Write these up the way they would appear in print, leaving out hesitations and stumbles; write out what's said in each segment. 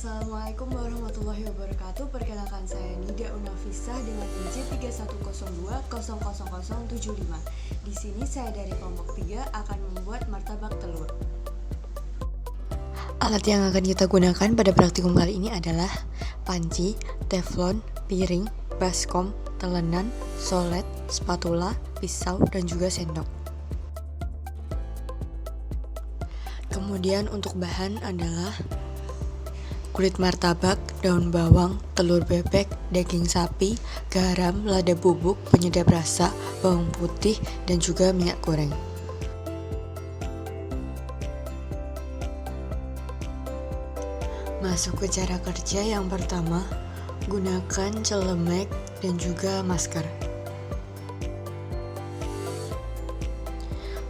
Assalamualaikum warahmatullahi wabarakatuh. Perkenalkan saya Nida Unafisah dengan IJ 3102000075. Di sini saya dari kelompok 3 akan membuat martabak telur. Alat yang akan kita gunakan pada praktikum kali ini adalah panci, teflon, piring, baskom, telenan, solet, spatula, pisau, dan juga sendok. Kemudian untuk bahan adalah kulit martabak, daun bawang, telur bebek, daging sapi, garam, lada bubuk, penyedap rasa, bawang putih, dan juga minyak goreng. Masuk ke cara kerja yang pertama, gunakan celemek dan juga masker.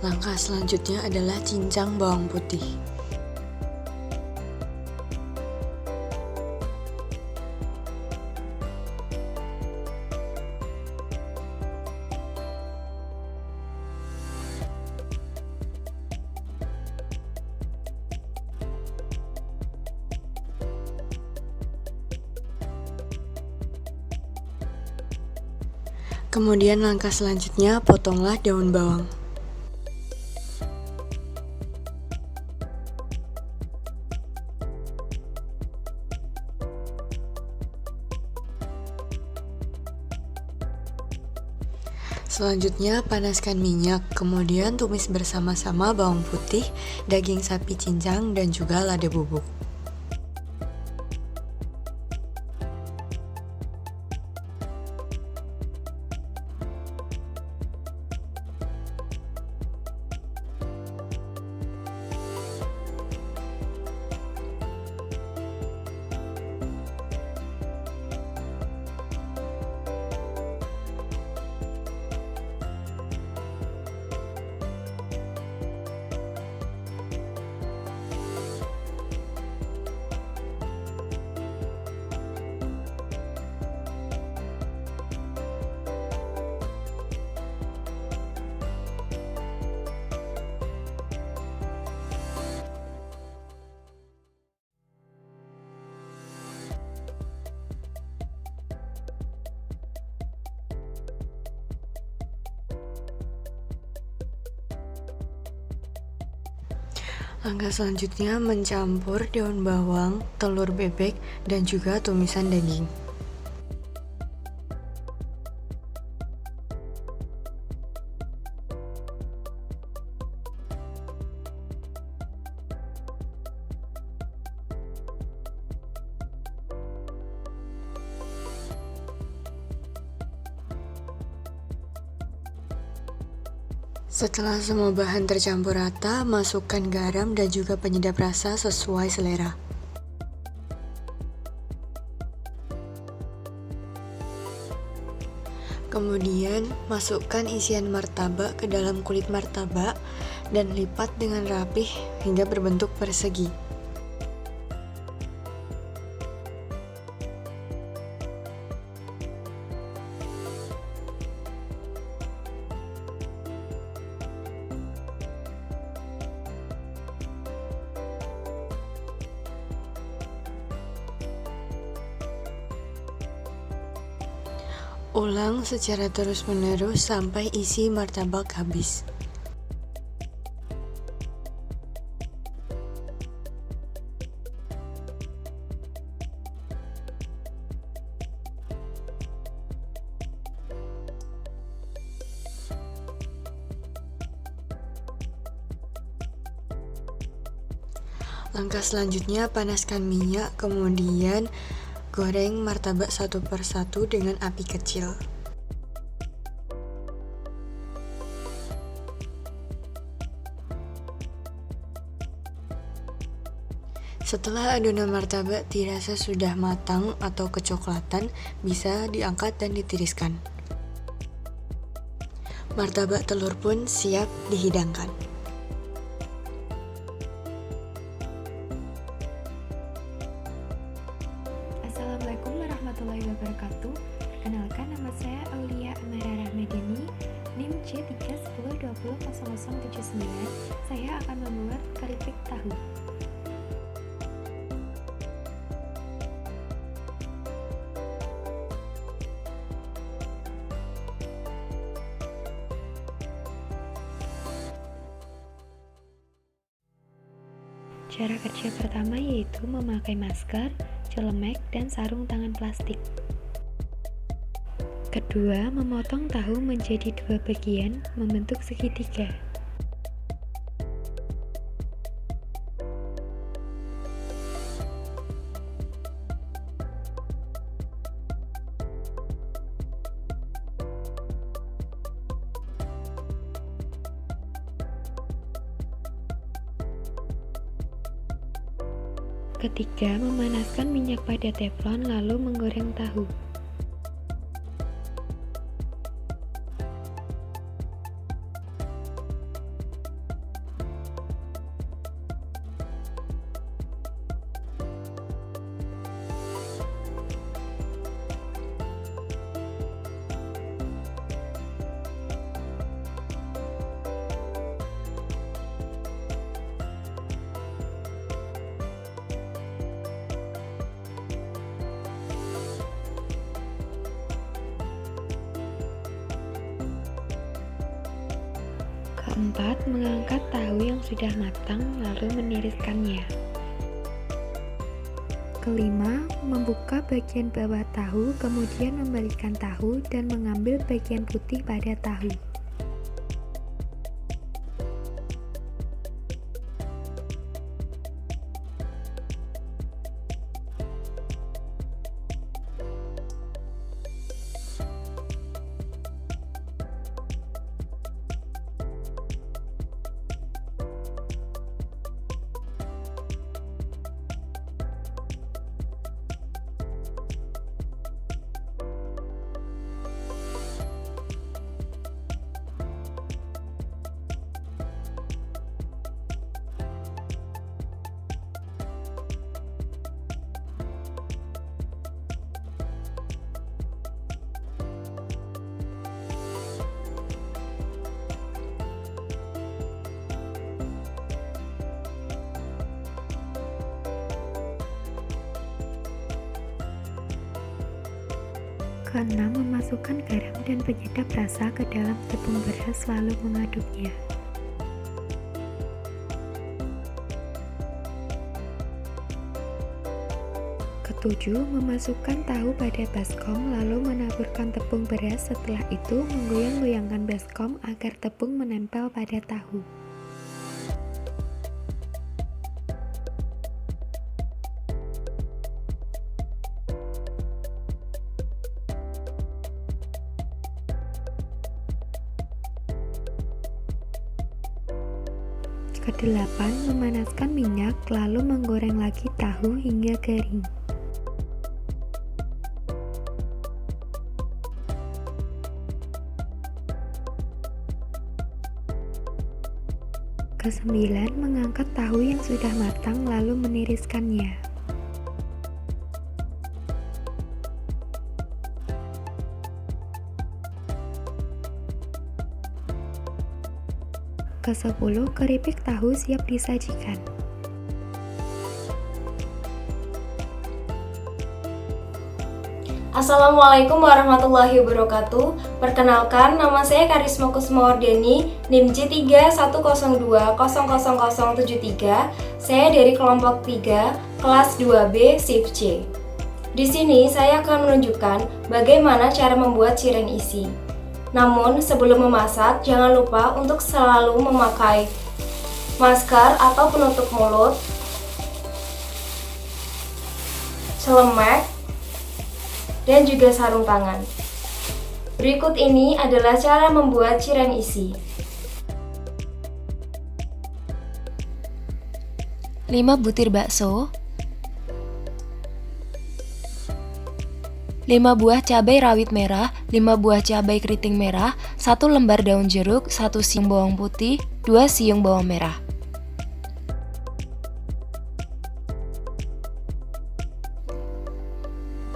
Langkah selanjutnya adalah cincang bawang putih. Kemudian langkah selanjutnya, potonglah daun bawang. Selanjutnya, panaskan minyak, kemudian tumis bersama-sama bawang putih, daging sapi cincang, dan juga lada bubuk. Langkah selanjutnya mencampur daun bawang, telur bebek, dan juga tumisan daging. Setelah semua bahan tercampur rata, masukkan garam dan juga penyedap rasa sesuai selera. Kemudian, masukkan isian martabak ke dalam kulit martabak dan lipat dengan rapih hingga berbentuk persegi. Ulang secara terus-menerus sampai isi martabak habis. Langkah selanjutnya, panaskan minyak, kemudian goreng martabak satu persatu dengan api kecil. Setelah adonan martabak dirasa sudah matang atau kecoklatan, bisa diangkat dan ditiriskan. Martabak telur pun siap dihidangkan. Assalamualaikum warahmatullahi wabarakatuh. Perkenalkan, nama saya Aulia Amara Rahmadini, NIM C310200079. Saya akan membuat keripik tahu. Cara kerja pertama yaitu memakai masker, celemek, dan sarung tangan plastik. Kedua, memotong tahu menjadi 2 bagian membentuk segitiga. Ketiga, memanaskan minyak pada teflon lalu menggoreng tahu. Keempat, mengangkat tahu yang sudah matang lalu meniriskannya. Kelima, membuka bagian bawah tahu kemudian membalikkan tahu dan mengambil bagian putih pada tahu. Keenam, memasukkan garam dan penyedap rasa ke dalam tepung beras lalu mengaduknya. Ketujuh, memasukkan tahu pada baskom lalu menaburkan tepung beras, setelah itu menggoyang-goyangkan baskom agar tepung menempel pada tahu. Kedelapan, memanaskan minyak lalu menggoreng lagi tahu hingga kering. Kesembilan, mengangkat tahu yang sudah matang lalu meniriskannya. Ke-10, keripik tahu siap disajikan. Assalamualaikum warahmatullahi wabarakatuh. Perkenalkan, nama saya Karisma Kusmawardani, NIM J310200073. Saya dari kelompok 3, kelas 2B, shift C. Di sini saya akan menunjukkan bagaimana cara membuat cireng isi. Namun, sebelum memasak, jangan lupa untuk selalu memakai masker atau penutup mulut, celemek, dan juga sarung tangan. Berikut ini adalah cara membuat cireng isi. 5 butir bakso, 5 buah cabai rawit merah, 5 buah cabai keriting merah, 1 lembar daun jeruk, 1 siung bawang putih, 2 siung bawang merah.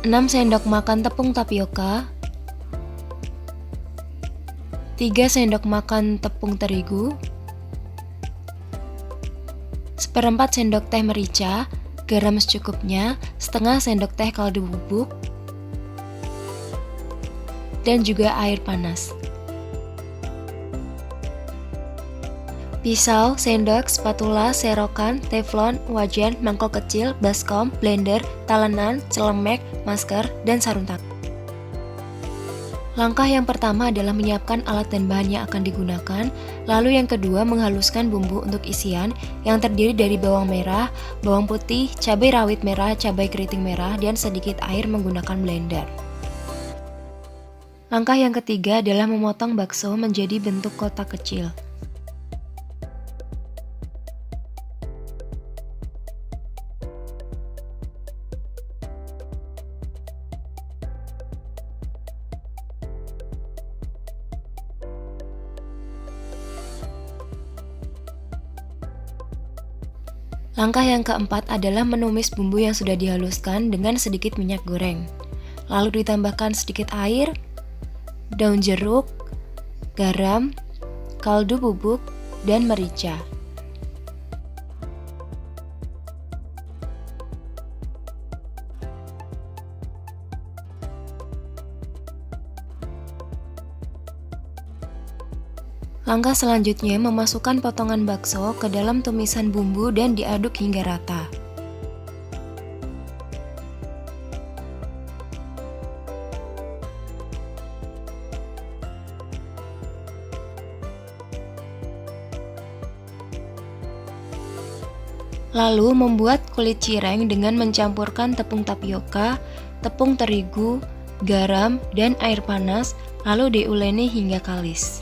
Enam sendok makan tepung tapioka, 3 sendok makan tepung terigu, 1/4 sendok teh merica, garam secukupnya, setengah sendok teh kaldu bubuk, dan juga air panas. pisau, sendok, spatula, serokan, teflon, wajan, mangkok kecil, baskom, blender, talenan, celemek, masker, dan sarung tangan. Langkah yang pertama adalah menyiapkan alat dan bahan yang akan digunakan, lalu yang kedua menghaluskan bumbu untuk isian yang terdiri dari bawang merah, bawang putih, cabai rawit merah, cabai keriting merah, dan sedikit air menggunakan blender. Langkah yang ketiga adalah memotong bakso menjadi bentuk kotak kecil. Langkah yang keempat adalah menumis bumbu yang sudah dihaluskan dengan sedikit minyak goreng. Lalu ditambahkan sedikit air, daun jeruk, garam, kaldu bubuk, dan merica. Langkah selanjutnya memasukkan potongan bakso ke dalam tumisan bumbu dan diaduk hingga rata. Lalu membuat kulit cireng dengan mencampurkan tepung tapioka, tepung terigu, garam, dan air panas, lalu diuleni hingga kalis.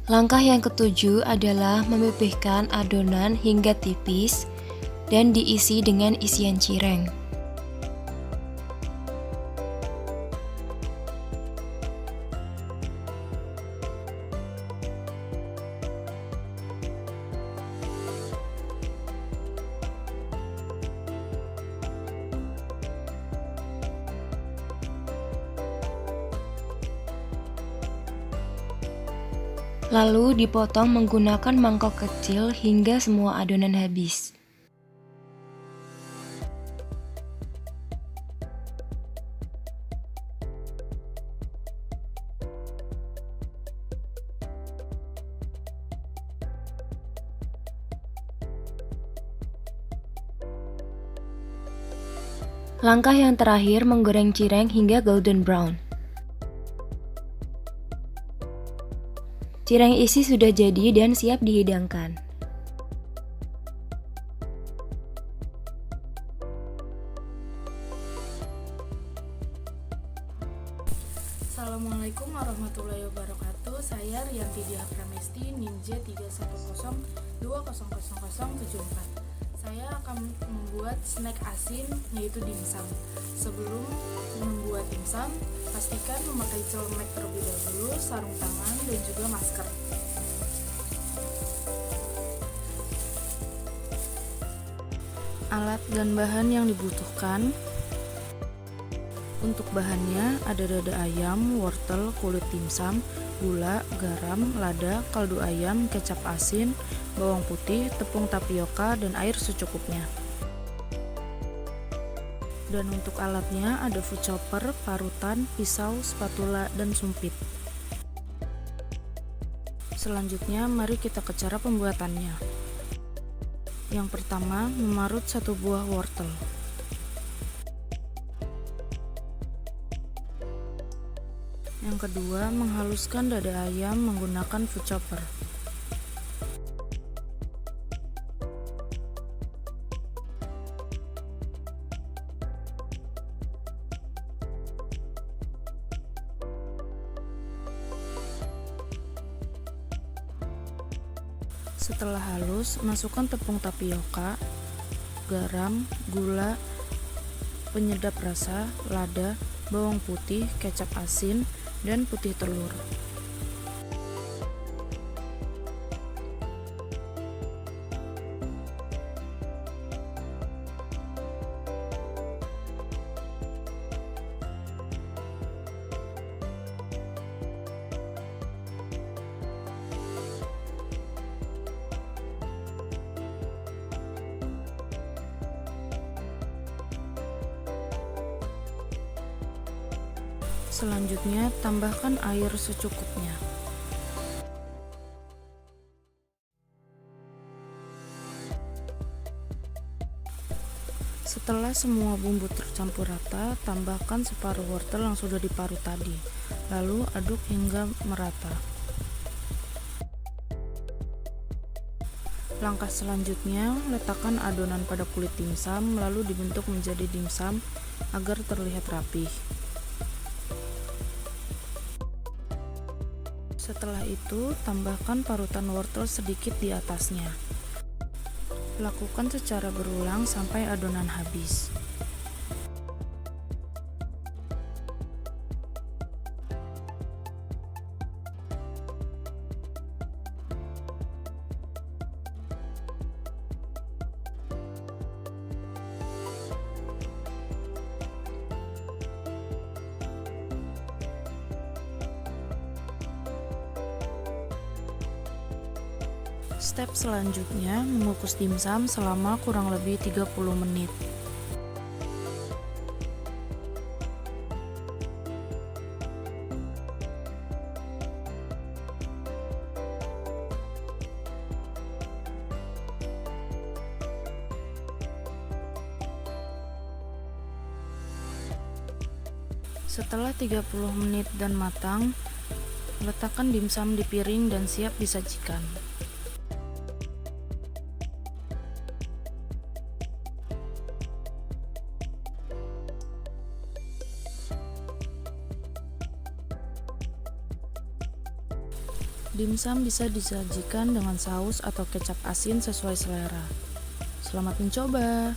Langkah yang ketujuh adalah memipihkan adonan hingga tipis dan diisi dengan isian cireng. Lalu dipotong menggunakan mangkok kecil hingga semua adonan habis. Langkah yang terakhir menggoreng cireng hingga golden brown. Cireng isi sudah jadi dan siap dihidangkan. Assalamualaikum warahmatullahi wabarakatuh. Saya Rianti Diah Pramesti, NIM J310200074. Saya akan membuat snack asin yaitu dimsum. Sebelum membuat dimsum, pastikan memakai celemek terlebih dahulu, sarung tangan, dan juga masker. Alat dan bahan yang dibutuhkan. Untuk bahannya ada dada ayam, wortel, kulit dimsum, gula, garam, lada, kaldu ayam, kecap asin, bawang putih, tepung tapioka, dan air secukupnya. Dan untuk alatnya ada food chopper, parutan, pisau, spatula, dan sumpit. Selanjutnya mari kita ke cara pembuatannya. Yang pertama, memarut satu buah wortel. Yang kedua, menghaluskan dada ayam menggunakan food chopper. Setelah halus, masukkan tepung tapioka, garam, gula, penyedap rasa, lada, bawang putih, kecap asin, dan putih telur. Selanjutnya, tambahkan air secukupnya. Setelah semua bumbu tercampur rata, tambahkan separuh wortel yang sudah diparut tadi. Lalu aduk hingga merata. Langkah selanjutnya, letakkan adonan pada kulit dimsum lalu dibentuk menjadi dimsum agar terlihat rapih. Setelah itu, tambahkan parutan wortel sedikit di atasnya. Lakukan secara berulang sampai adonan habis. Step selanjutnya, mengukus dimsum selama kurang lebih 30 menit. Setelah 30 menit dan matang, letakkan dimsum di piring dan siap disajikan. Dimsum bisa disajikan dengan saus atau kecap asin sesuai selera. Selamat mencoba!